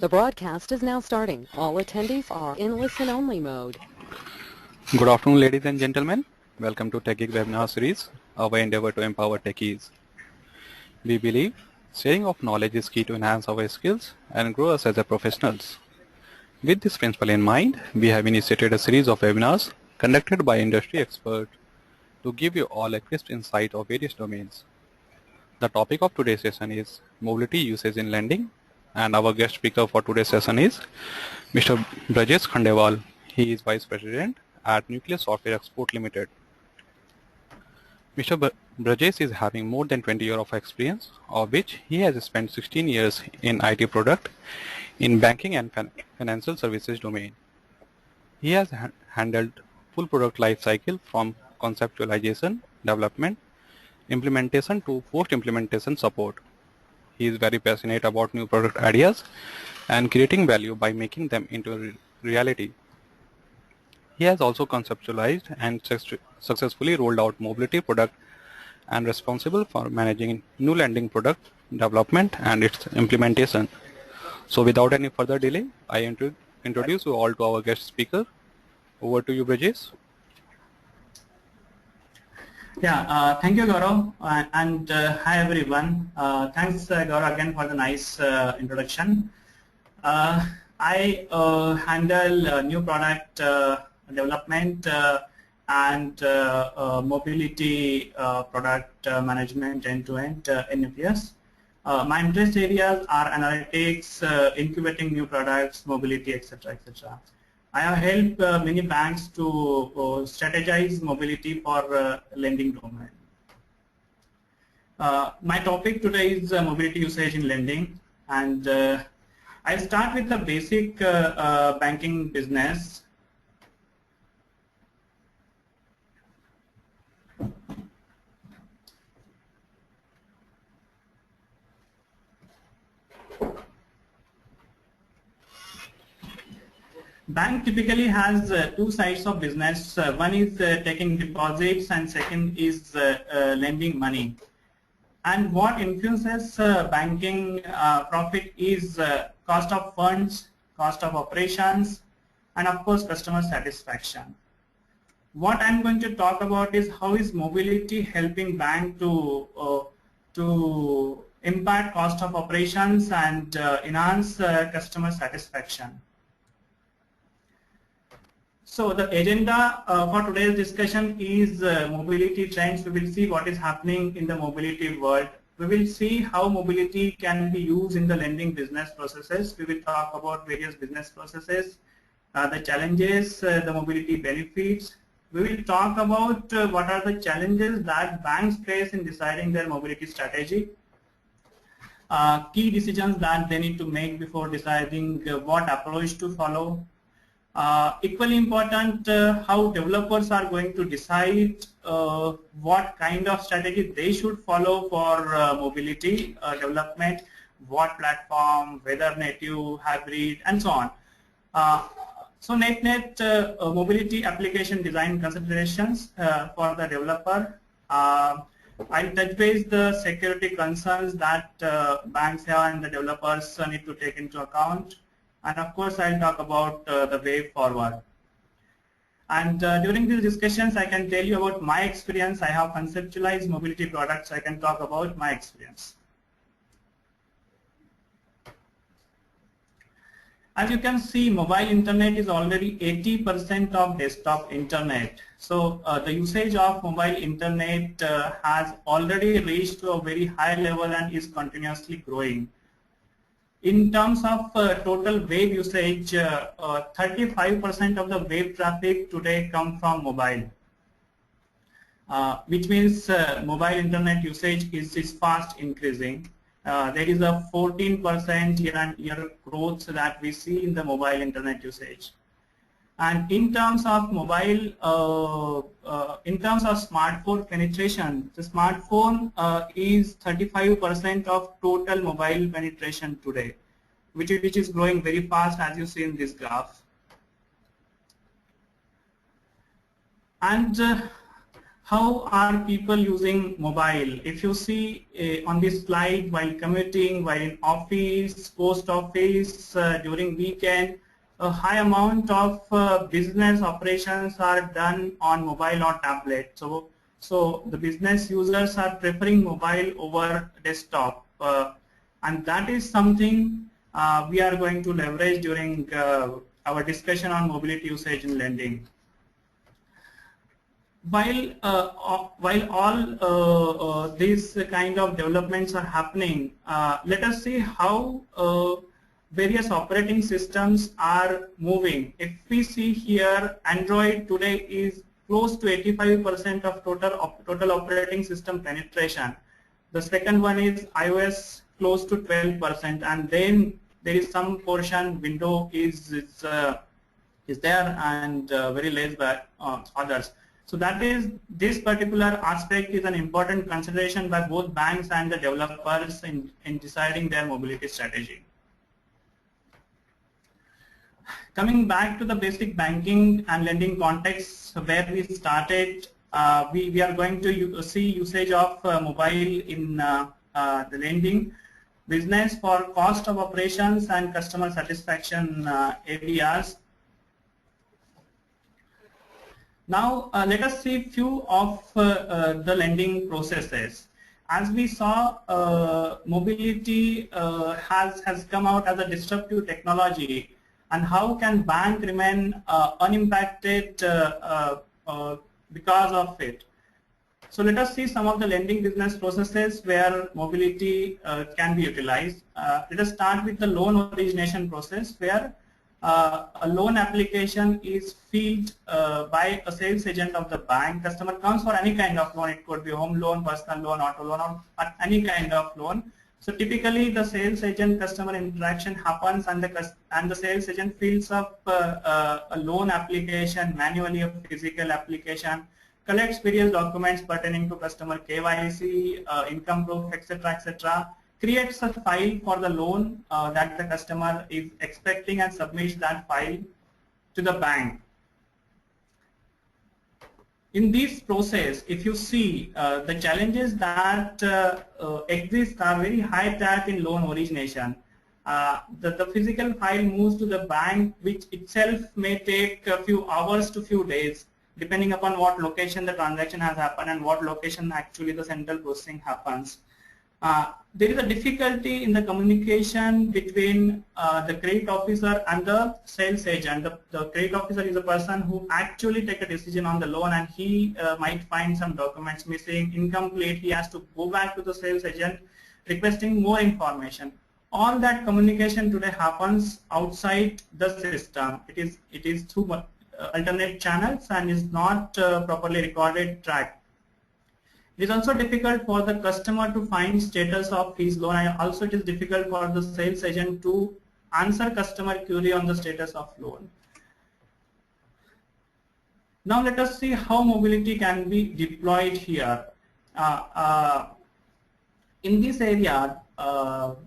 The broadcast is now starting. All attendees are in listen-only mode. Good afternoon, ladies and gentlemen. Welcome to TechGeek webinar series, our endeavor to empower techies. We believe sharing of knowledge is key to enhance our skills and grow us as a professionals. With this principle in mind, we have initiated a series of webinars conducted by industry experts to give you all a crisp insight of various domains. The topic of today's session is mobility usage in lending, and our guest speaker for today's session is Mr. Brajesh Khandewal. He is Vice President at Nucleus Software Export Limited. Mr. Brajesh is having more than 20 years of experience, of which he has spent 16 years in IT product in banking and financial services domain. He has handled full product life cycle from conceptualization, development, implementation to post-implementation support. He is very passionate about new product ideas and creating value by making them into reality. He has also conceptualized and successfully rolled out mobility product and responsible for managing new lending product development and its implementation. So without any further delay, I introduce you all to our guest speaker. Over to you, Brajesh. Yeah, thank you, Gaurav, and hi everyone. Thanks, Gaurav, again for the nice introduction. I handle new product development and mobility product management end-to-end in UPS. My interest areas are analytics, incubating new products, mobility, etc., etc. I have helped many banks to strategize mobility for lending domain. My topic today is mobility usage in lending, and I'll start with the basic banking business. Bank typically has two sides of business. One is taking deposits and second is lending money. And what influences banking profit is cost of funds, cost of operations, and of course customer satisfaction. What I'm going to talk about is how is mobility helping bank to impact cost of operations and enhance customer satisfaction. So the agenda for today's discussion is mobility trends. We will see what is happening in the mobility world. We will see how mobility can be used in the lending business processes. We will talk about various business processes, the challenges, the mobility benefits. We will talk about what are the challenges that banks face in deciding their mobility strategy, key decisions that they need to make before deciding what approach to follow. Equally important, how developers are going to decide what kind of strategy they should follow for mobility development, what platform, whether native, hybrid, and so on. So net mobility application design considerations for the developer. I'll touch base the security concerns that banks have and the developers need to take into account. And of course, I'll talk about the way forward. And during these discussions, I can tell you about my experience. I have conceptualized mobility products. I can talk about my experience. As you can see, mobile internet is already 80% of desktop internet. So the usage of mobile internet has already reached to a very high level and is continuously growing. In terms of total web usage, 35% of the web traffic today comes from mobile, which means mobile internet usage is fast increasing. There is a 14% year-on-year growth that we see in the mobile internet usage. And in terms of mobile, in terms of smartphone penetration, the smartphone is 35% of total mobile penetration today, which is growing very fast, as you see in this graph. And how are people using mobile? If you see on this slide, while commuting, while in office, post office, during weekend, a high amount of business operations are done on mobile or tablet. So the business users are preferring mobile over desktop, and that is something we are going to leverage during our discussion on mobility usage in lending. While all these kind of developments are happening, let us see how various operating systems are moving. If we see here, Android today is close to 85% of total operating system penetration. The second one is iOS, close to 12%, and then there is some portion Windows is there, and very less by others. So that is, this particular aspect is an important consideration by both banks and the developers in deciding their mobility strategy. Coming back to the basic banking and lending context where we started, we are going to see usage of mobile in the lending business for cost of operations and customer satisfaction areas. Now let us see few of the lending processes. As we saw, mobility has come out as a disruptive technology, and how can bank remain unimpacted because of it. So let us see some of the lending business processes where mobility can be utilized. Let us start with the loan origination process, where a loan application is filled by a sales agent of the bank. Customer comes for any kind of loan. It could be home loan, personal loan, auto loan, or any kind of loan. So typically the sales agent customer interaction happens, and the sales agent fills up a loan application manually, a physical application, collects various documents pertaining to customer KYC, income proof, etc., etc., creates a file for the loan that the customer is expecting, and submits that file to the bank. In this process, if you see, the challenges that exist are very high tech in loan origination. The physical file moves to the bank, which itself may take a few hours to few days, depending upon what location the transaction has happened and what location actually the central processing happens. There is a difficulty in the communication between the credit officer and the sales agent. The credit officer is a person who actually takes a decision on the loan, and he might find some documents missing, incomplete. He has to go back to the sales agent requesting more information. All that communication today happens outside the system. It is through alternate channels and is not properly recorded, tracked. It is also difficult for the customer to find status of his loan, and also it is difficult for the sales agent to answer customer query on the status of loan. Now let us see how mobility can be deployed here. In this area,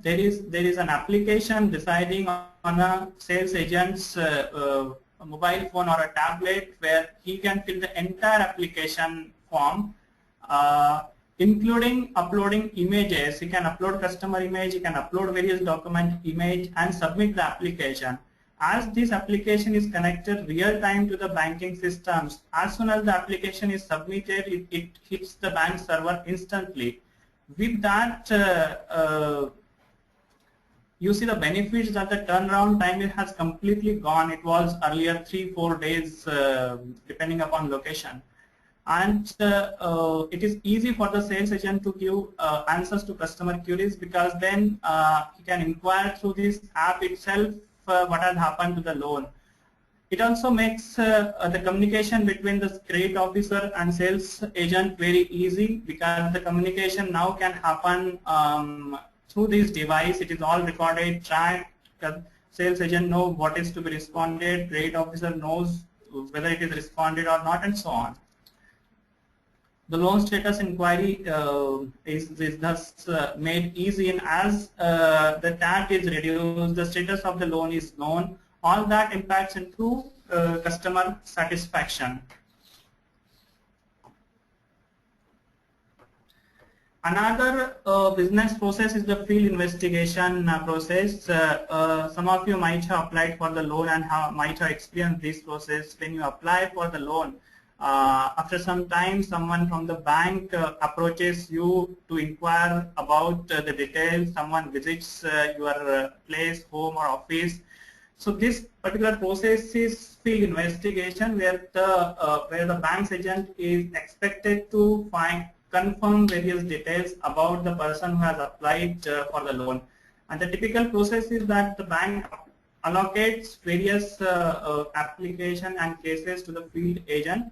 there is an application residing on a sales agent's a mobile phone or a tablet, where he can fill the entire application form, including uploading images. He can upload customer image, he can upload various document image, and submit the application. As this application is connected real time to the banking systems, as soon as the application is submitted, it hits the bank server instantly. With that, you see the benefits that the turnaround time has completely gone. It was earlier 3-4 days, depending upon location. And it is easy for the sales agent to give answers to customer queries, because then he can inquire through this app itself what has happened to the loan. It also makes the communication between the credit officer and sales agent very easy, because the communication now can happen through this device. It is all recorded, tracked. Sales agent knows what is to be responded, credit officer knows whether it is responded or not, and so on. The loan status inquiry is thus made easy, and as the TAT is reduced, the status of the loan is known. All that impacts into customer satisfaction. Another business process is the field investigation process. Some of you might have applied for the loan and might have experienced this process. When you apply for the loan, after some time, someone from the bank approaches you to inquire about the details. Someone visits your place, home, or office. So this particular process is field investigation, where the bank's agent is expected to confirm various details about the person who has applied for the loan. And the typical process is that the bank allocates various application and cases to the field agent.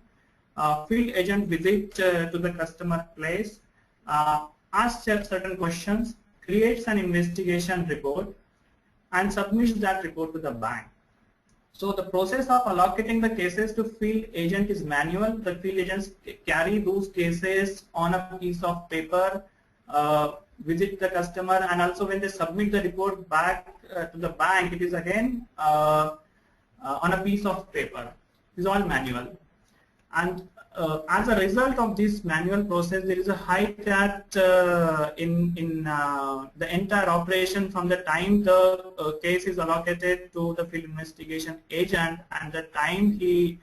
Field agent visit to the customer place, asks certain questions, creates an investigation report, and submits that report to the bank. So the process of allocating the cases to field agent is manual. The field agents carry those cases on a piece of paper, visit the customer, and also when they submit the report back to the bank, it is again on a piece of paper. It is all manual. And as a result of this manual process, there is a high cut in the entire operation from the time the case is allocated to the field investigation agent and the time he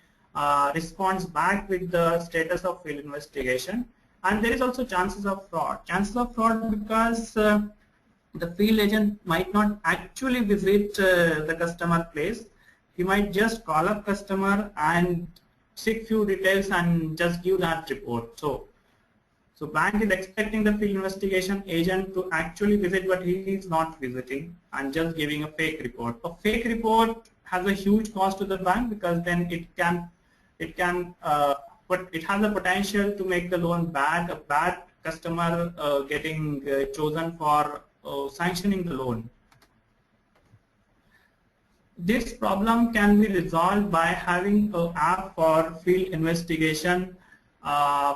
responds back with the status of field investigation. And there is also chances of fraud. Chances of fraud because the field agent might not actually visit the customer place. He might just call up customer and seek few details and just give that report. So bank is expecting the field investigation agent to actually visit, but he is not visiting and just giving a fake report. A fake report has a huge cost to the bank because then it has a potential to make the loan bad, a bad customer getting chosen for sanctioning the loan. This problem can be resolved by having an app for field investigation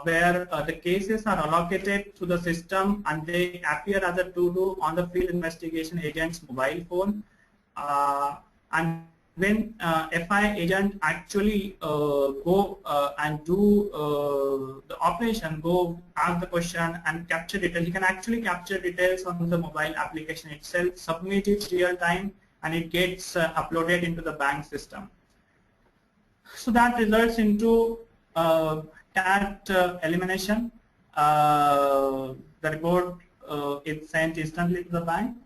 where the cases are allocated to the system and they appear as a to-do on the field investigation agent's mobile phone. And when FI agent actually go and do the operation, go ask the question and capture details, he can actually capture details on the mobile application itself, submit it real time, and it gets uploaded into the bank system. So that results into CAT elimination. The report is sent instantly to the bank.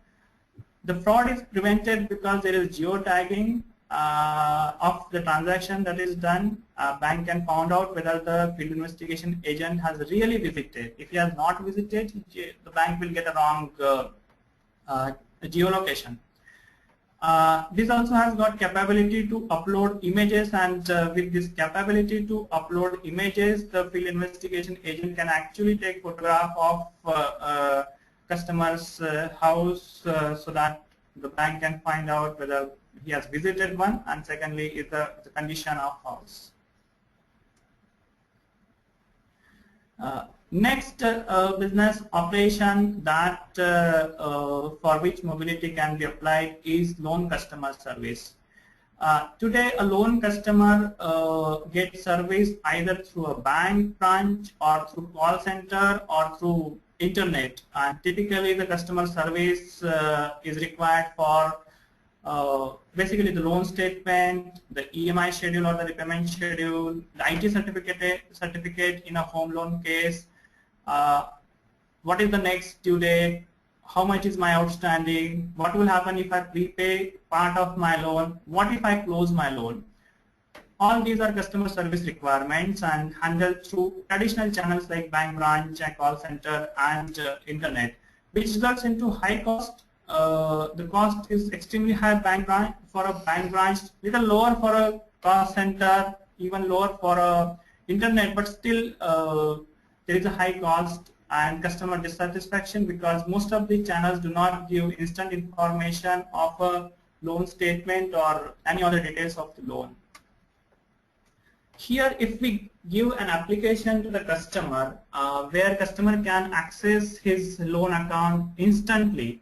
The fraud is prevented because there is geotagging of the transaction that is done. Bank can find out whether the field investigation agent has really visited. If he has not visited, the bank will get a wrong geolocation. This also has got capability to upload images, and with this capability to upload images, the field investigation agent can actually take photograph of customer's house so that the bank can find out whether he has visited one, and secondly is the condition of house. Next business operation that for which mobility can be applied is loan customer service. Today a loan customer gets service either through a bank branch or through call center or through internet, and typically the customer service is required for basically the loan statement, the EMI schedule or the repayment schedule, the IT certificate in a home loan case, what is the next due date, how much is my outstanding, what will happen if I prepay part of my loan, what if I close my loan. All these are customer service requirements and handled through traditional channels like bank branch, call center, and internet, which results into high cost. The cost is extremely high for a bank branch, little lower for a call center, even lower for a internet, but still there is a high cost and customer dissatisfaction because most of the channels do not give instant information of a loan statement or any other details of the loan. Here, if we give an application to the customer where customer can access his loan account instantly,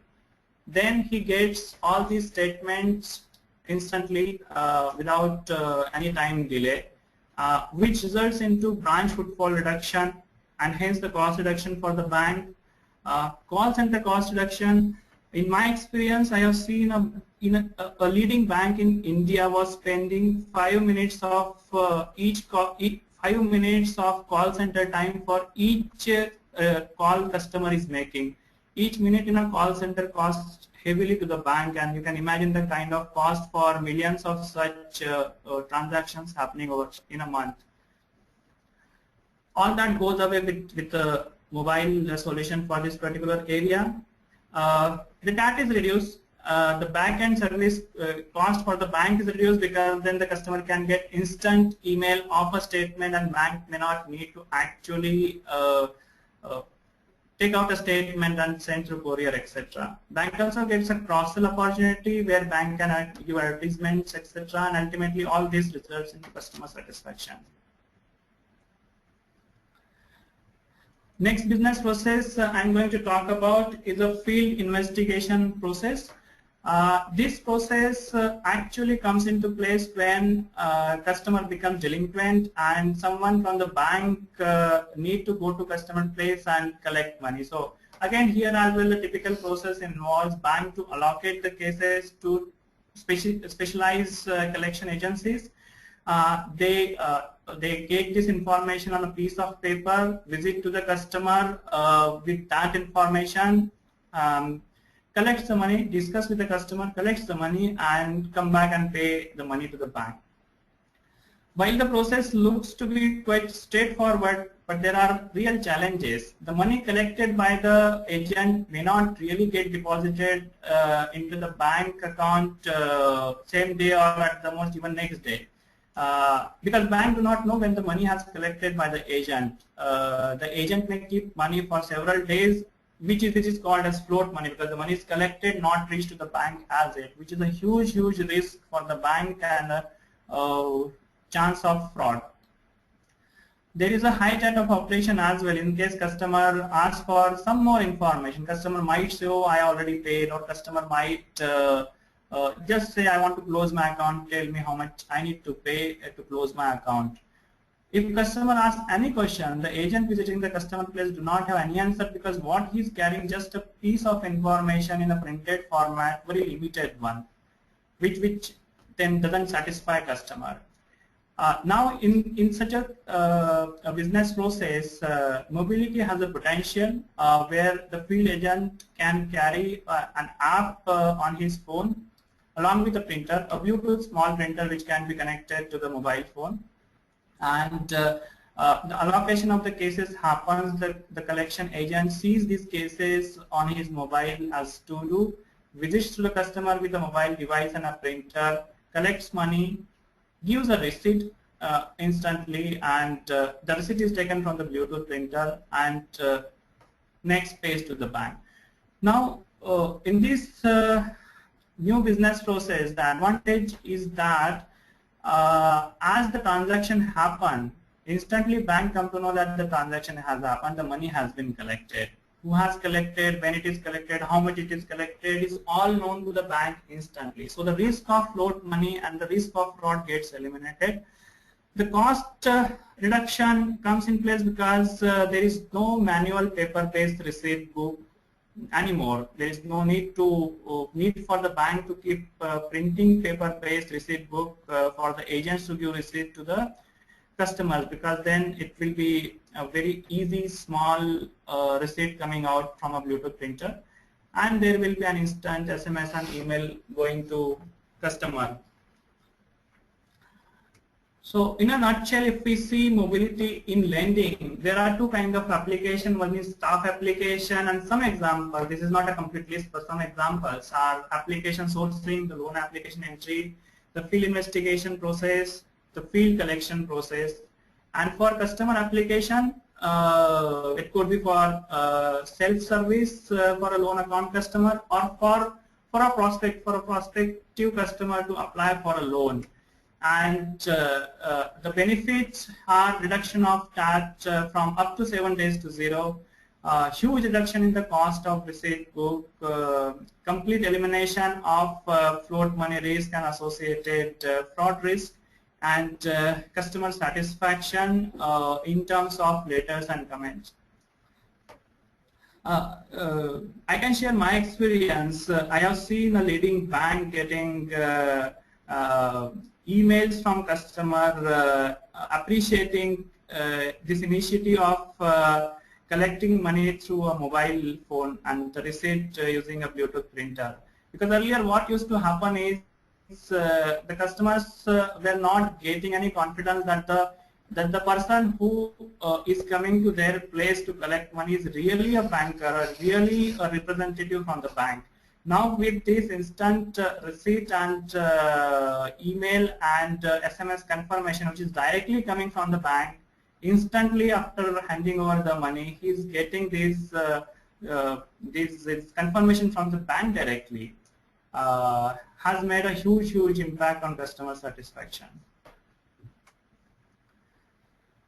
then he gets all these statements instantly without any time delay, which results into branch footfall reduction and hence the cost reduction for the bank. Call center cost reduction. In my experience, I have seen a leading bank in India was spending 5 minutes of 5 minutes of call center time for each call customer is making. Each minute in a call center costs heavily to the bank, and you can imagine the kind of cost for millions of such transactions happening over in a month. All that goes away with the mobile solution for this particular area. The data is reduced. The back-end service cost for the bank is reduced because then the customer can get instant email offer statement, and bank may not need to actually take out a statement and send through courier, etc. Bank also gets a cross-sell opportunity where bank can give advertisements, etc. And ultimately all this results in customer satisfaction. Next business process I'm going to talk about is a field investigation process. This process actually comes into place when customer becomes delinquent and someone from the bank need to go to customer place and collect money. So again, here as well, the typical process involves bank to allocate the cases to specialized collection agencies. They take this information on a piece of paper, visit to the customer with that information, collects the money, discuss with the customer, collects the money, and come back and pay the money to the bank. While the process looks to be quite straightforward, but there are real challenges. The money collected by the agent may not really get deposited into the bank account same day or at the most even next day. Because bank do not know when the money has collected by the agent. The agent may keep money for several days, which is called as float money, because the money is collected, not reached to the bank as it, which is a huge risk for the bank and chance of fraud. There is a high chance of operation as well in case customer asks for some more information. Customer might say, oh, I already paid, or customer might just say, I want to close my account, tell me how much I need to pay to close my account. If customer asks any question, the agent visiting the customer place do not have any answer, because what he's carrying just a piece of information in a printed format, very limited one, which then doesn't satisfy customer. Now in such a business process, mobility has a potential where the field agent can carry an app on his phone along with a printer, a Bluetooth small printer which can be connected to the mobile phone. And the allocation of the cases happens, the collection agent sees these cases on his mobile as to do, visits to the customer with a mobile device and a printer, collects money, gives a receipt instantly, and the receipt is taken from the Bluetooth printer and next pays to the bank. Now in this new business process, the advantage is that as the transaction happen, instantly bank come to know that the transaction has happened, the money has been collected. Who has collected, when it is collected, how much it is collected is all known to the bank instantly. So the risk of float money and the risk of fraud gets eliminated. The cost reduction comes in place because there is no manual paper-based receipt book anymore. There is no need for the bank to keep printing paper-based receipt book for the agents to give receipt to the customers, because then it will be a very easy small receipt coming out from a Bluetooth printer, and there will be an instant SMS and email going to customer. So in a nutshell, if we see mobility in lending, there are two kinds of application. One is staff application, and some examples, this is not a complete list, but some examples are application sourcing, the loan application entry, the field investigation process, the field collection process. And for customer application, it could be for self-service for a loan account customer, or for a prospective customer to apply for a loan. And the benefits are reduction of charge from up to 7 days to 0, huge reduction in the cost of receipt book, complete elimination of float money risk and associated fraud risk, and customer satisfaction in terms of letters and comments. I can share my experience. I have seen a leading bank getting emails from customer appreciating this initiative of collecting money through a mobile phone and the receipt using a Bluetooth printer. Because earlier what used to happen is the customers were not getting any confidence that the person who is coming to their place to collect money is really a banker or really a representative from the bank. Now with this instant receipt and email and SMS confirmation, which is directly coming from the bank, instantly after handing over the money, he is getting this confirmation from the bank directly. Has made a huge impact on customer satisfaction.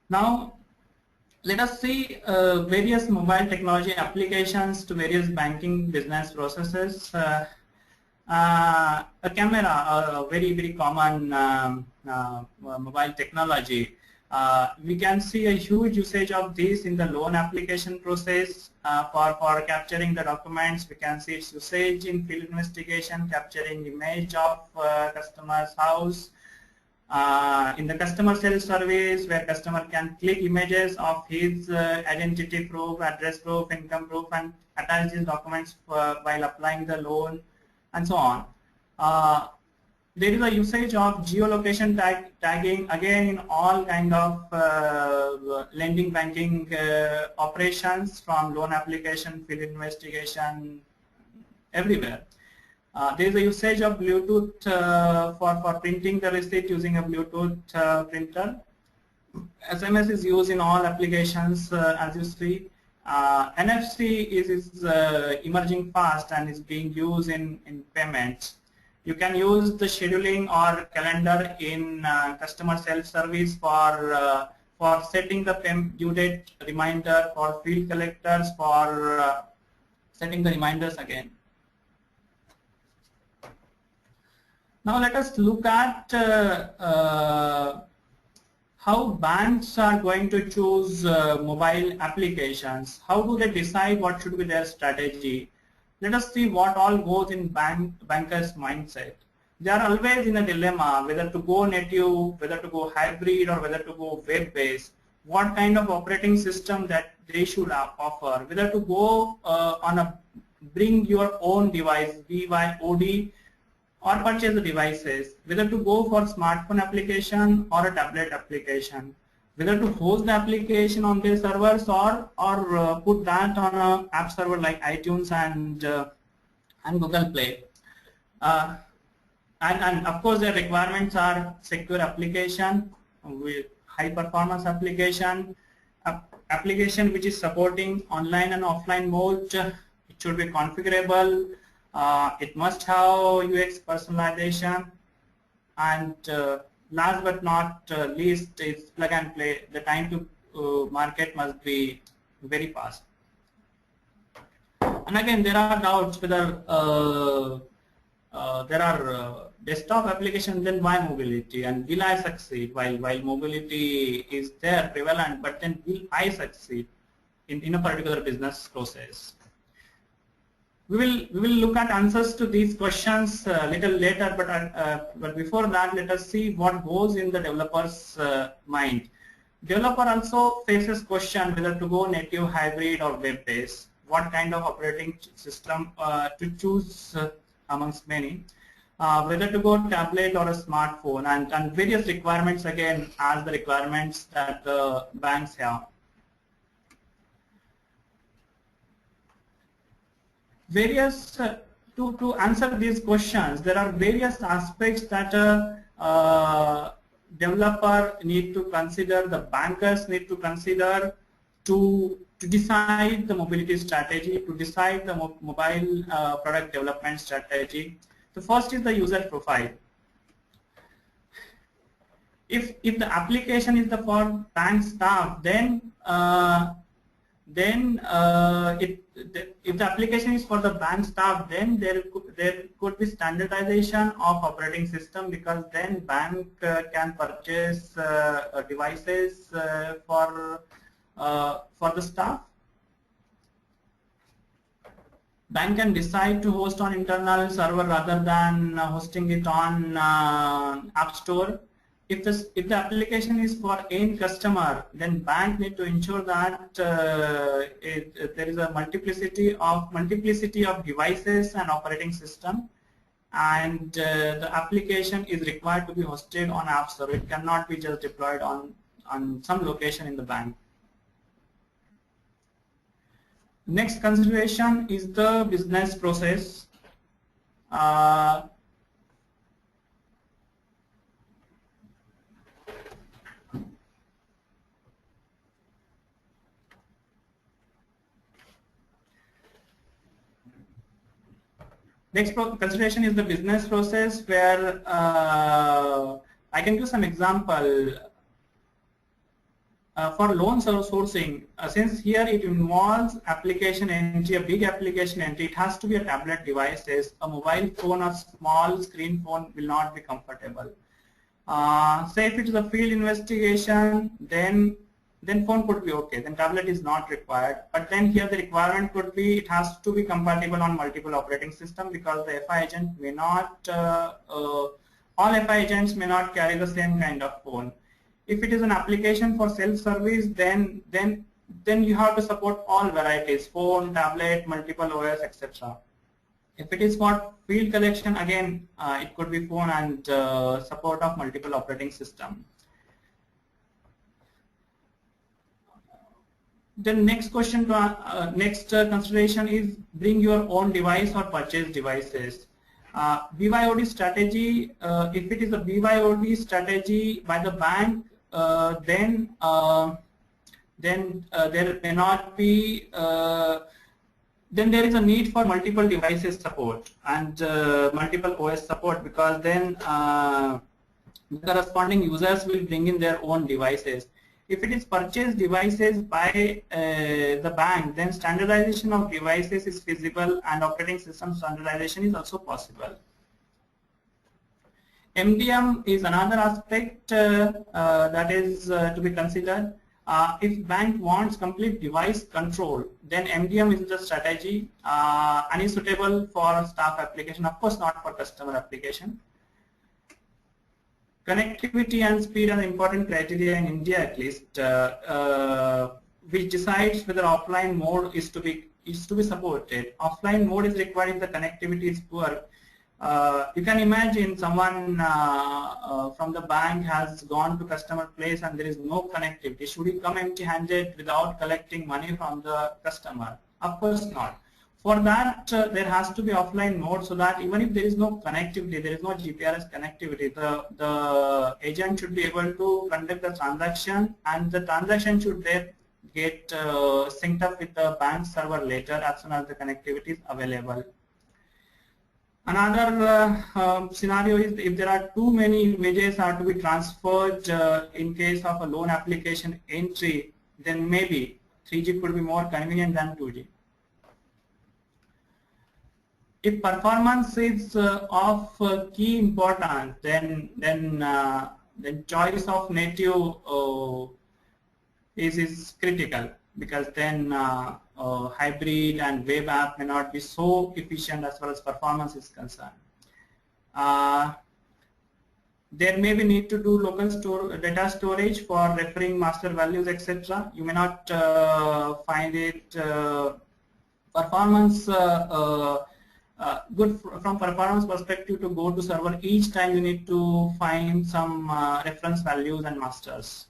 Now, let us see various mobile technology applications to various banking business processes. A camera, a very common mobile technology. We can see a huge usage of this in the loan application process for capturing the documents. We can see its usage in field investigation, capturing image of customer's house. In the customer self-service, where customer can click images of his identity proof, address proof, income proof, and attach these documents while applying the loan, and so on. There is a usage of geolocation tagging again in all kind of lending banking operations, from loan application, field investigation, everywhere. There is a usage of Bluetooth for printing the receipt using a Bluetooth printer. SMS is used in all applications, as you see. NFC is emerging fast and is being used in payments. You can use the scheduling or calendar in customer self-service for setting the due date reminder, for field collectors, for setting the reminders again. Now let us look at how banks are going to choose mobile applications. How do they decide what should be their strategy? Let us see what all goes in bankers' mindset. They are always in a dilemma whether to go native, whether to go hybrid, or whether to go web-based. What kind of operating system that they should offer, whether to go bring your own device, BYOD, or purchase the devices, whether to go for smartphone application or a tablet application, whether to host the application on their servers or put that on an app server like iTunes and Google Play. And of course their requirements are secure application with high performance application, application which is supporting online and offline mode. It should be configurable. It must have UX personalization, and last but not least is plug and play. The time to market must be very fast. And again, there are doubts whether there are desktop applications, then why mobility, and will I succeed? While mobility is there prevalent, but then will I succeed in a particular business process? We will look at answers to these questions a little later, but before that, let us see what goes in the developer's mind. Developer also faces question whether to go native, hybrid, or web-based. What kind of operating system to choose amongst many. Whether to go tablet or a smartphone, and various requirements again as the requirements that the banks have. Various to answer these questions, there are various aspects that developer need to consider, the bankers need to consider to decide the mobility strategy, to decide the mobile product development strategy. The first is the user profile. If the application is for bank staff, then if the application is for the bank staff, then there could be standardization of operating system, because then bank can purchase devices for the staff. Bank can decide to host on internal server rather than hosting it on App Store. If the application is for end customer, then bank need to ensure that there is a multiplicity of devices and operating system, and the application is required to be hosted on App Store. It cannot be just deployed on some location in the bank. Next consideration is the business process. Next consideration is the business process, where I can give some example. For loan sourcing, since here it involves application entry, a big application entry, it has to be a tablet devices. A mobile phone or small screen phone will not be comfortable. Say if it is a field investigation, then phone could be okay, then tablet is not required. But then here the requirement could be it has to be compatible on multiple operating system, because the FI agent may not, all FI agents may not carry the same kind of phone. If it is an application for self-service, then you have to support all varieties: phone, tablet, multiple OS, etc. If it is for field collection, again it could be phone and support of multiple operating system. The next question to next consideration is bring your own device or purchase devices. BYOD strategy. If it is a BYOD strategy by the bank, then there may not be. Then there is a need for multiple devices support and multiple OS support, because then the corresponding users will bring in their own devices. If it is purchased devices by the bank, then standardization of devices is feasible and operating system standardization is also possible. MDM is another aspect that is to be considered. If bank wants complete device control, then MDM is the strategy and is suitable for staff application, of course not for customer application. Connectivity and speed are important criteria in India, at least, which decides whether offline mode is to be supported. Offline mode is required if the connectivity is poor. You can imagine someone from the bank has gone to customer place and there is no connectivity. Should he come empty-handed without collecting money from the customer? Of course not. For that, there has to be offline mode, so that even if there is no connectivity, there is no GPRS connectivity, the agent should be able to conduct the transaction, and the transaction should then get synced up with the bank server later as soon as the connectivity is available. Another scenario is if there are too many images are to be transferred in case of a loan application entry, then maybe 3G could be more convenient than 2G. If performance is of key importance, then choice of native is critical, because then hybrid and web app may not be so efficient as far as performance is concerned. There may be need to do local data storage for referring master values, etc. You may not find it performance good from performance perspective to go to server each time. You need to find some reference values and masters.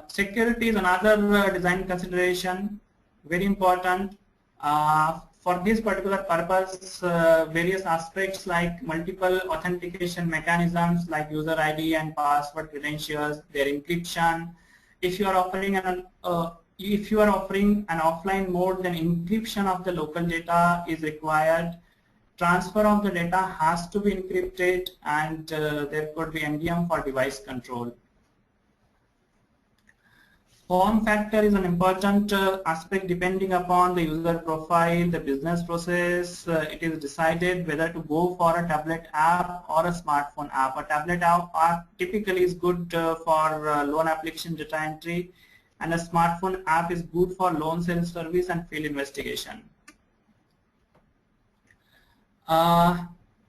Security is another design consideration, very important. For this particular purpose, various aspects like multiple authentication mechanisms like user ID and password credentials, their encryption. If you are offering an offline mode, then encryption of the local data is required. Transfer of the data has to be encrypted, and there could be MDM for device control. Form factor is an important aspect. Depending upon the user profile, the business process, it is decided whether to go for a tablet app or a smartphone app. A tablet app typically is good for loan application data entry, and a smartphone app is good for loan sales service and field investigation.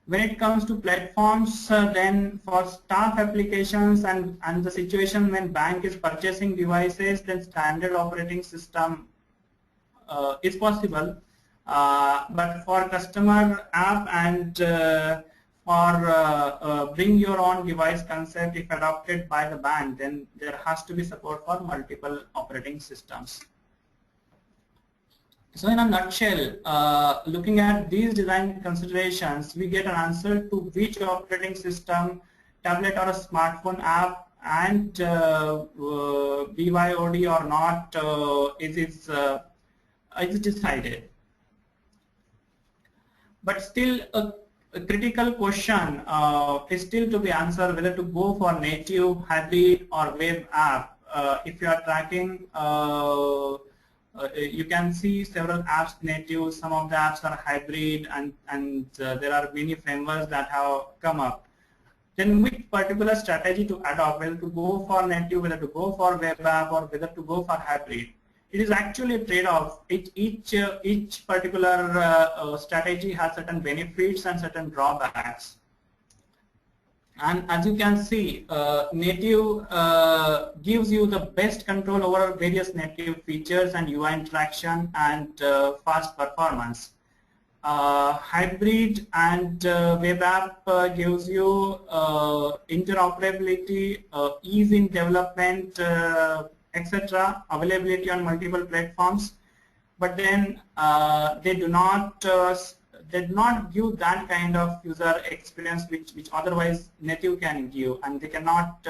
When it comes to platforms, then for staff applications and the situation when bank is purchasing devices, then standard operating system is possible. But for customer app and for bring your own device concept, if adopted by the bank, then there has to be support for multiple operating systems. So in a nutshell, looking at these design considerations, we get an answer to which operating system, tablet or a smartphone app, and BYOD or not is decided. But still, a critical question is still to be answered whether to go for native, hybrid, or web app. If you are tracking. You can see several apps native, some of the apps are hybrid, and there are many frameworks that have come up. Then which particular strategy to adopt, whether to go for native, whether to go for web app, or whether to go for hybrid. It is actually a trade-off. Each particular strategy has certain benefits and certain drawbacks. And as you can see, native gives you the best control over various native features and UI interaction and fast performance. Hybrid and web app gives you interoperability, ease in development, etc., availability on multiple platforms. But then they do not give that kind of user experience which otherwise native can give, and they cannot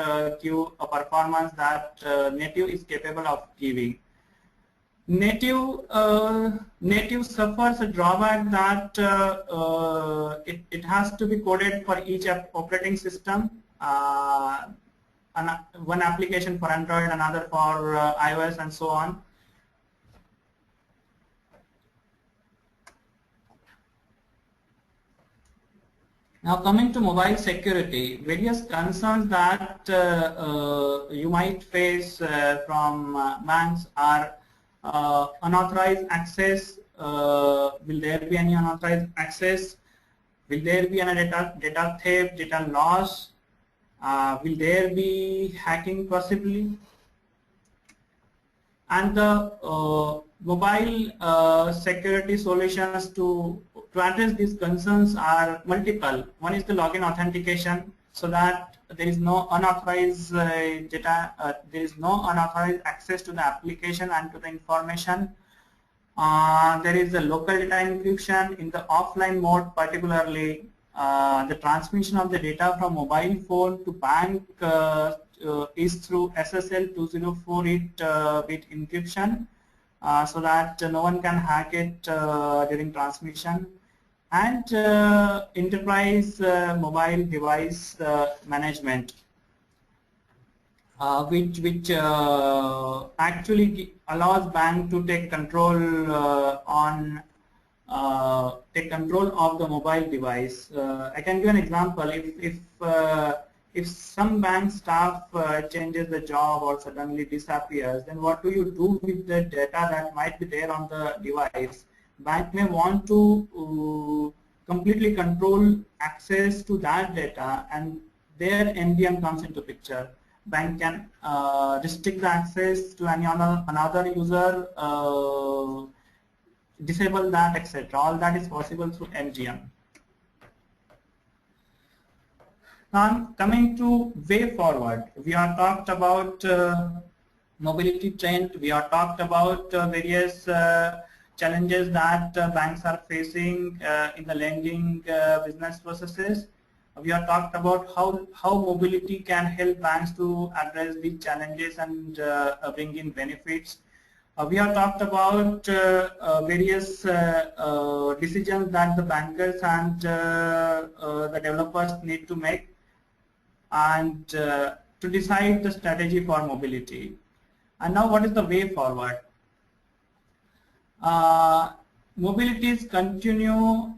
give a performance that native is capable of giving. Native suffers a drawback that it has to be coded for each operating system. One application for Android, another for iOS, and so on. Now coming to mobile security, various concerns that you might face from banks are unauthorized access. Will there be any unauthorized access? Will there be any data theft, data loss? Will there be hacking possibly? And the mobile security solutions to address these concerns are multiple. One is the login authentication, so that there is no unauthorized data, there is no unauthorized access to the application and to the information. There is a local data encryption in the offline mode, particularly the transmission of the data from mobile phone to bank is through SSL 2048-bit encryption, so that no one can hack it during transmission. And enterprise mobile device management, which actually allows bank to take control take control of the mobile device. I can give an example. If some bank staff changes the job or suddenly disappears, then what do you do with the data that might be there on the device? Bank may want to completely control access to that data, and there MDM comes into picture. Bank can restrict the access to any another user, disable that, etc. All that is possible through MGM. Now coming to way forward, we are talked about mobility trend. We are talked about various challenges that banks are facing in the lending business processes. We have talked about how mobility can help banks to address these challenges and bring in benefits. We have talked about various decisions that the bankers and the developers need to make, and to decide the strategy for mobility. And now what is the way forward? Mobilities continue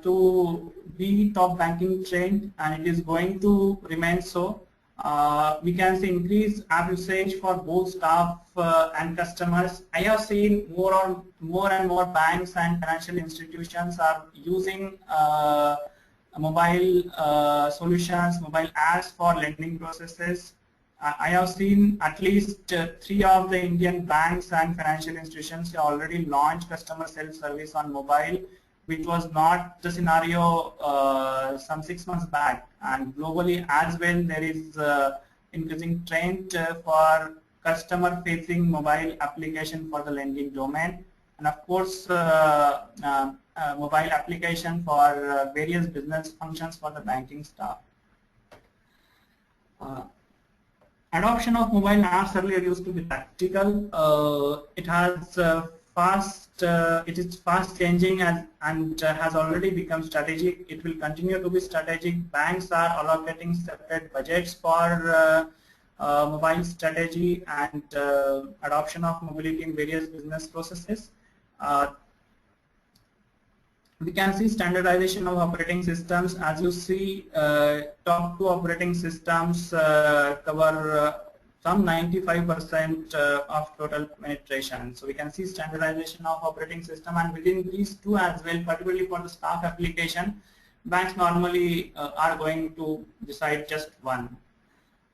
to be top banking trend, and it is going to remain so. We can see increased app usage for both staff and customers. I have seen more and more banks and financial institutions are using mobile solutions, mobile apps for lending processes. I have seen at least 3 of the Indian banks and financial institutions have already launched customer self-service on mobile, which was not the scenario some 6 months back. And globally as well, there is increasing trend for customer-facing mobile application for the lending domain, and of course mobile application for various business functions for the banking staff. Adoption of mobile apps earlier used to be tactical. It has it is fast changing and has already become strategic. It will continue to be strategic. Banks are allocating separate budgets for mobile strategy and adoption of mobility in various business processes. We can see standardization of operating systems. As you see, top 2 operating systems cover some 95% of total penetration. So we can see standardization of operating system, and within these 2 as well, particularly for the staff application, banks normally are going to decide just one.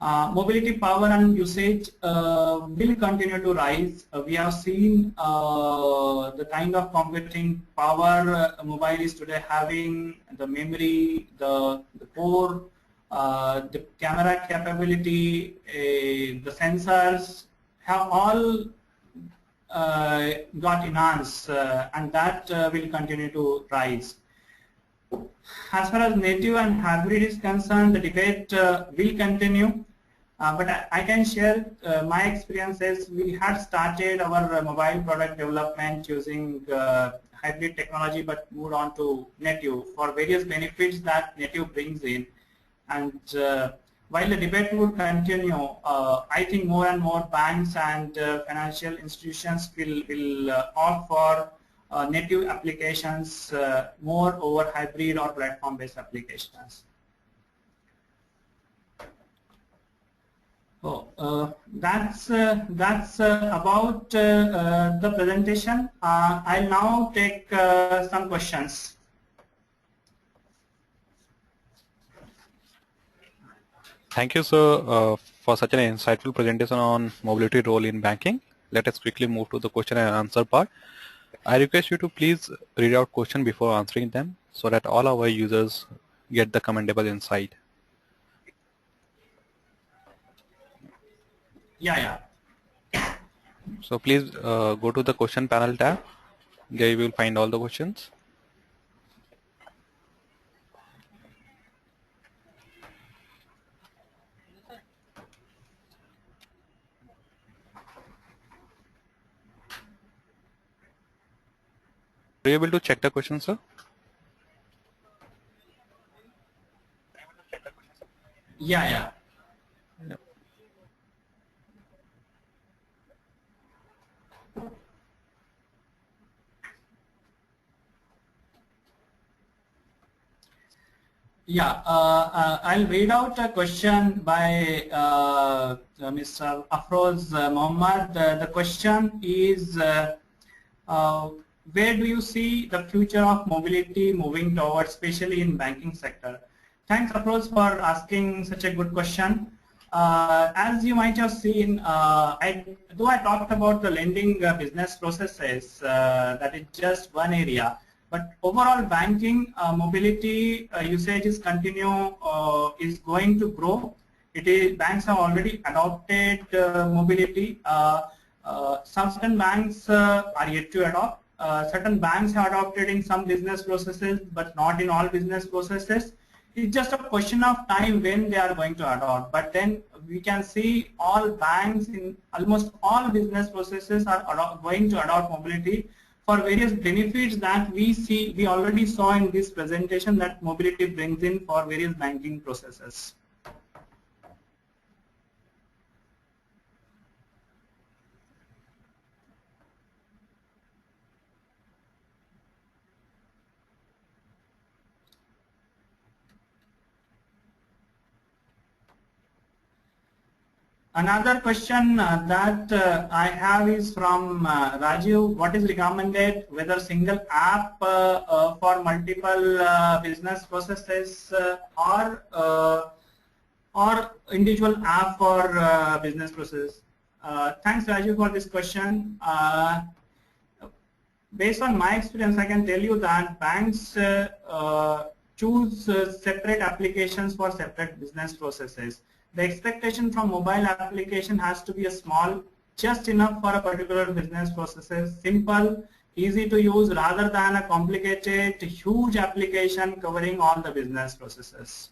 Mobility power and usage will continue to rise. We have seen the kind of computing power mobile is today having, the memory, the core, the camera capability, the sensors have all got enhanced, and that will continue to rise. As far as native and hybrid is concerned, the debate will continue. But I can share my experiences. We had started our mobile product development using hybrid technology, but moved on to native for various benefits that native brings in. And while the debate would continue, I think more and more banks and financial institutions will opt for native applications more over hybrid or platform-based applications. That's about the presentation. I'll now take some questions. Thank you, sir, for such an insightful presentation on mobility role in banking. Let us quickly move to the question and answer part. I request you to please read out question before answering them so that all our users get the commendable insight. Yeah. So please go to the question panel tab. There you will find all the questions. Are you able to check the question, sir? Yeah. Yeah, I'll read out a question by Mr. Afroz Mohammed. The question is, where do you see the future of mobility moving towards, especially in banking sector? Thanks, Afroz, for asking such a good question. As you might have seen, though I talked about the lending business processes, that is just one area. But overall banking mobility usage is is going to grow. Banks have already adopted mobility. Some certain banks are yet to adopt. Certain banks have adopted in some business processes, but not in all business processes. It's just a question of time when they are going to adopt. But then we can see all banks in almost all business processes are going to adopt mobility for various benefits that we already saw in this presentation that mobility brings in for various banking processes. Another question that I have is from Rajiv. What is recommended, whether single app for multiple business processes or individual app for business process? Thanks, Rajiv, for this question. Based on my experience, I can tell you that banks choose separate applications for separate business processes. The expectation from mobile application has to be a small, just enough for a particular business processes, simple, easy to use, rather than a complicated, huge application covering all the business processes.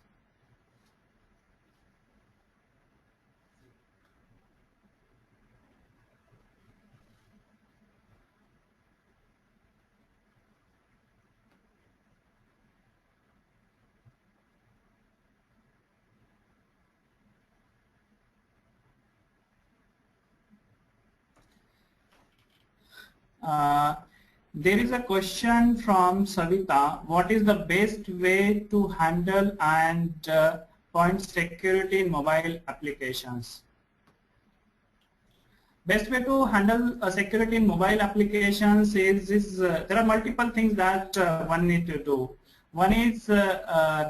There is a question from Savita. What is the best way to handle and point security in mobile applications? Best way to handle security in mobile applications is there are multiple things that one need to do. One is the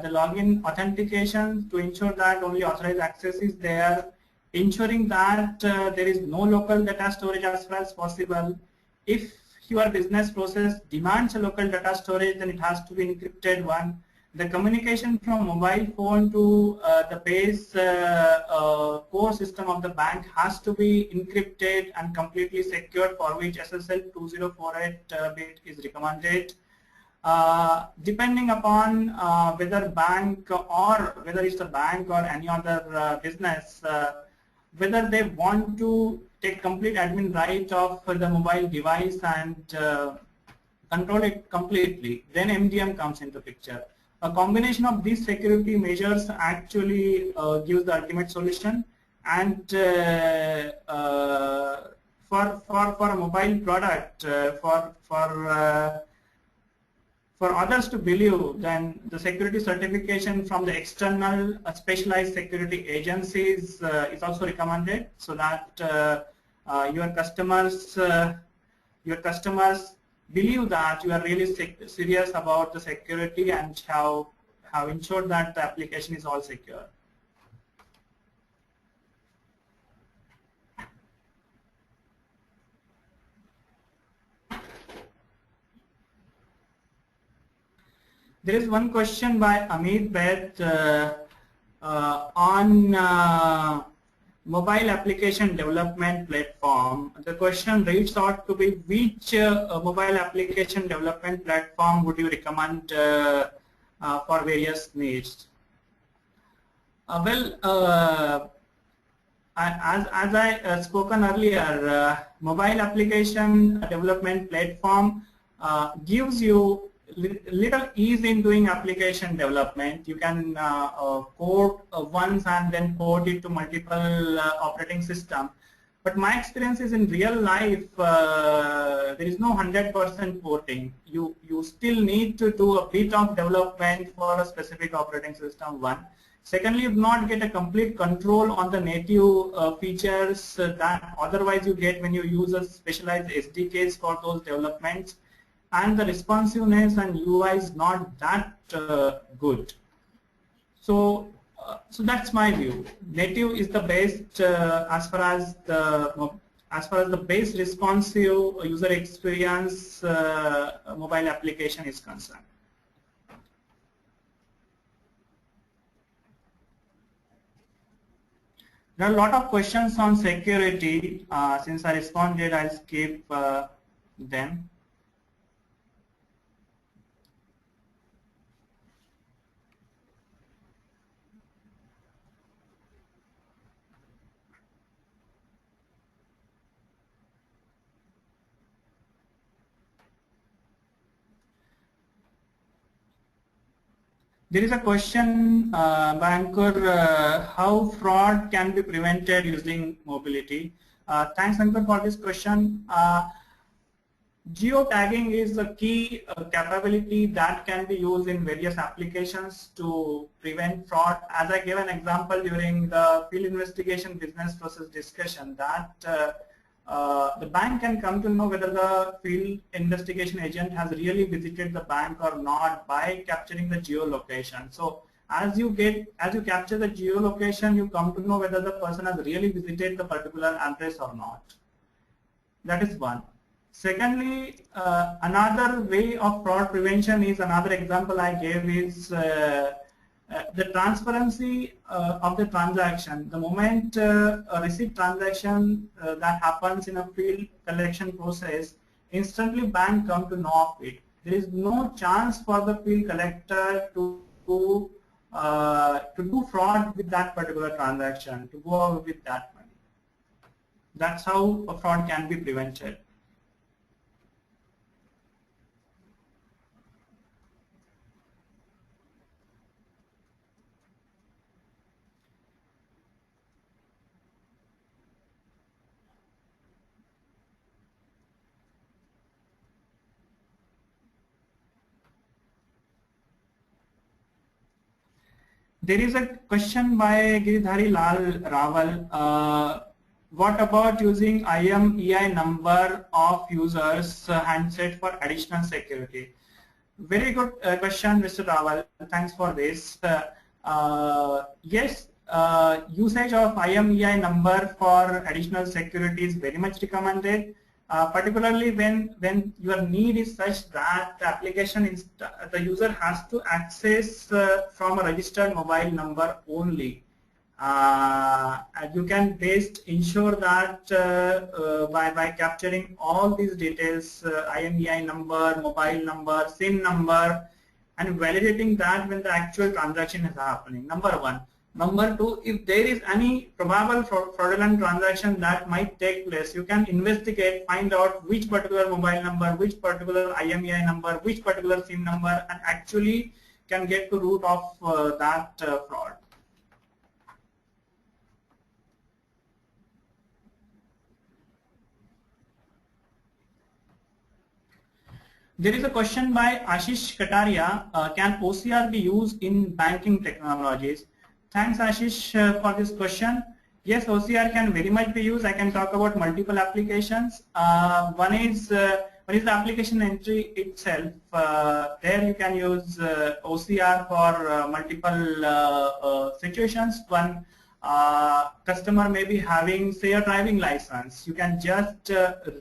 login authentication to ensure that only authorized access is there, ensuring that there is no local data storage as far as possible. If your business process demands a local data storage, then it has to be encrypted one. The communication from mobile phone to the base core system of the bank has to be encrypted and completely secured, for which SSL 2048 bit is recommended. Depending upon whether bank or whether it's a bank or any other business, whether they want to take complete admin right of the mobile device and control it completely, then MDM comes into picture. A combination of these security measures actually gives the ultimate solution. And for a mobile product, for others to believe, then the security certification from the external specialized security agencies is also recommended, so that your customers believe that you are really serious about the security and have ensured that the application is all secure. There is one question by Amit Beth on mobile application development platform. The question reads out to be, which mobile application development platform would you recommend for various needs? As I spoken earlier, mobile application development platform gives you little ease in doing application development. You can code once and then port it to multiple operating system. But my experience is in real life, there is no 100% porting. You still need to do a bit of development for a specific operating system, one. Secondly, you do not get a complete control on the native features that otherwise you get when you use a specialized SDKs for those developments. And the responsiveness and UI is not that good. So that's my view. Native is the best as far as the base responsive user experience mobile application is concerned. There are a lot of questions on security. Since I responded, I'll skip them. There is a question by Ankur, how fraud can be prevented using mobility? Thanks, Ankur, for this question. Geotagging is a key capability that can be used in various applications to prevent fraud. As I gave an example during the field investigation business process discussion, that the bank can come to know whether the field investigation agent has really visited the bank or not by capturing the geolocation. So as you capture the geolocation, you come to know whether the person has really visited the particular address or not. That is one. Secondly, another way of fraud prevention is, another example I gave is the transparency of the transaction. The moment a receipt transaction that happens in a field collection process, instantly bank come to know of it. There is no chance for the field collector to do fraud with that particular transaction, to go out with that money. That's how a fraud can be prevented. There is a question by Giridhari Lal Rawal. What about using IMEI number of users handset for additional security? Very good question, Mr. Rawal. Thanks for this. Yes, usage of IMEI number for additional security is very much recommended. Particularly when your need is such that the application the user has to access from a registered mobile number only. And you can best ensure that by capturing all these details, IMEI number, mobile number, SIM number, and validating that when the actual transaction is happening. Number one. Number two, if there is any probable fraudulent transaction that might take place, you can investigate, find out which particular mobile number, which particular IMEI number, which particular SIM number, and actually can get to root of that fraud. There is a question by Ashish Kataria. Can OCR be used in banking technologies? Thanks, Ashish, for this question. Yes, OCR can very much be used. I can talk about multiple applications. One is the application entry itself. There you can use OCR for multiple situations. One, customer may be having, say, a driving license. You can just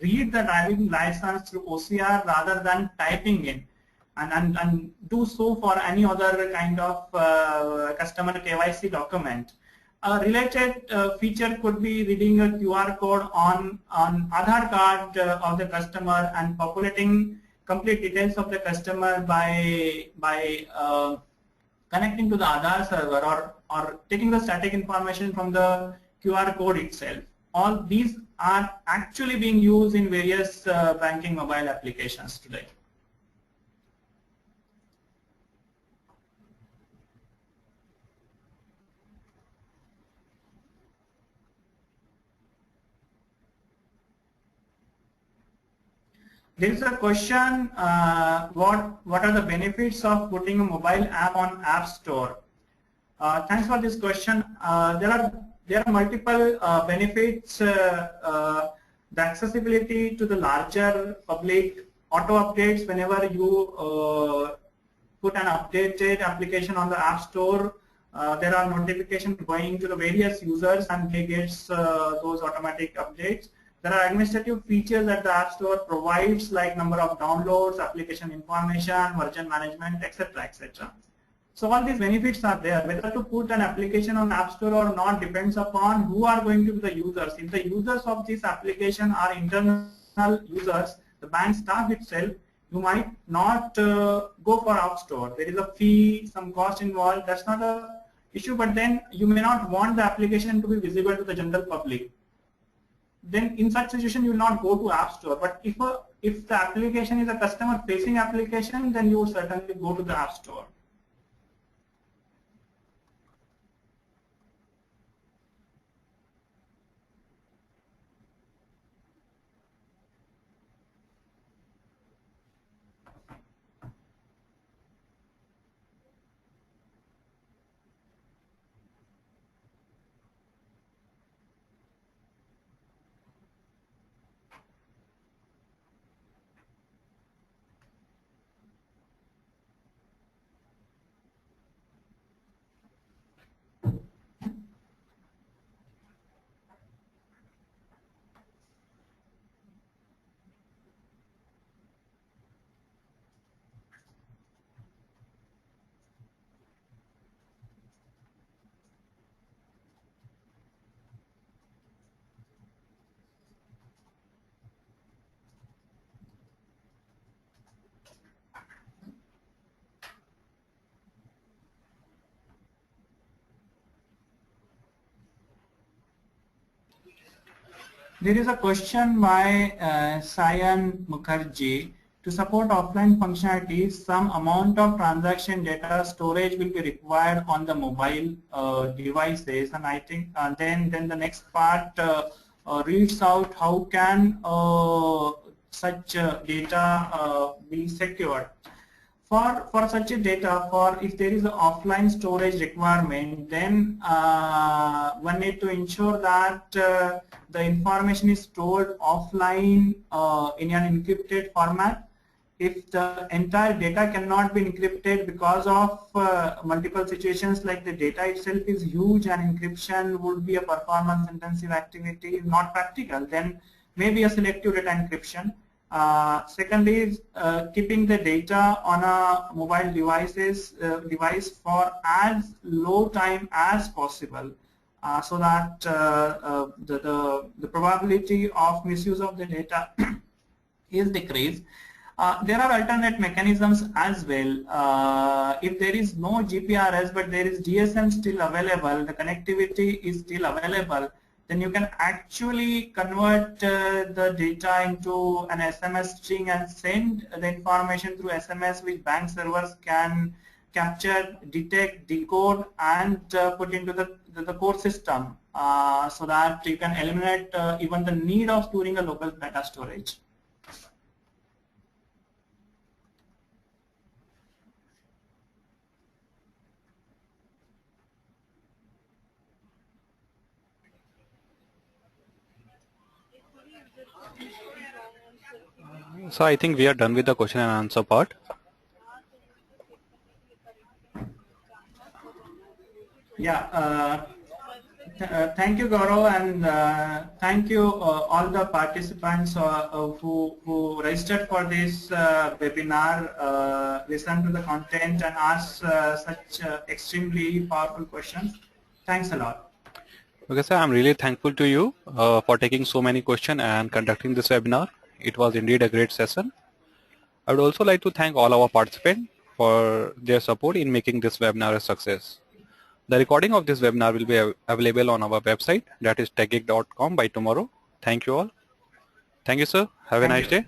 read the driving license through OCR rather than typing in. And do so for any other kind of customer KYC document. A related feature could be reading a QR code on Aadhaar card of the customer and populating complete details of the customer by connecting to the Aadhaar server or taking the static information from the QR code itself. All these are actually being used in various banking mobile applications today. There is a question, what are the benefits of putting a mobile app on App Store? Thanks for this question. There are multiple benefits. The accessibility to the larger public, auto updates whenever you put an updated application on the App Store. There are notifications going to the various users and they get those automatic updates. There are administrative features that the App Store provides, like number of downloads, application information, version management, etc., etc. So all these benefits are there. Whether to put an application on App Store or not depends upon who are going to be the users. If the users of this application are internal users, the bank staff itself, you might not go for App Store. There is a fee, some cost involved. That's not a issue. But then you may not want the application to be visible to the general public. Then in such situation you will not go to App Store. But if the application is a customer facing application, then you will certainly go to the App Store. There is a question by Sayan Mukherjee. To support offline functionalities, some amount of transaction data storage will be required on the mobile devices, and I think then the next part reads out how can such data be secured. For such a data, for if there is an offline storage requirement, then one need to ensure that the information is stored offline in an encrypted format. If the entire data cannot be encrypted because of multiple situations, like the data itself is huge and encryption would be a performance intensive activity, not practical, then maybe a selective data encryption. Second is keeping the data on a mobile device for as low time as possible, so that the probability of misuse of the data is decreased. There are alternate mechanisms as well. If there is no GPRS but there is DSM still available, the connectivity is still available, then you can actually convert the data into an SMS string and send the information through SMS, which bank servers can capture, detect, decode, and put into the core system, so that you can eliminate even the need of storing a local data storage. So I think we are done with the question and answer part. Yeah. Thank you, Gaurav, and thank you all the participants who registered for this webinar, listened to the content, and asked such extremely powerful questions. Thanks a lot. Okay, sir, I'm really thankful to you for taking so many questions and conducting this webinar. It was indeed a great session. I would also like to thank all our participants for their support in making this webinar a success. The recording of this webinar will be available on our website, that is techgeek.com, by tomorrow. Thank you all. Thank you, sir. Have a nice day.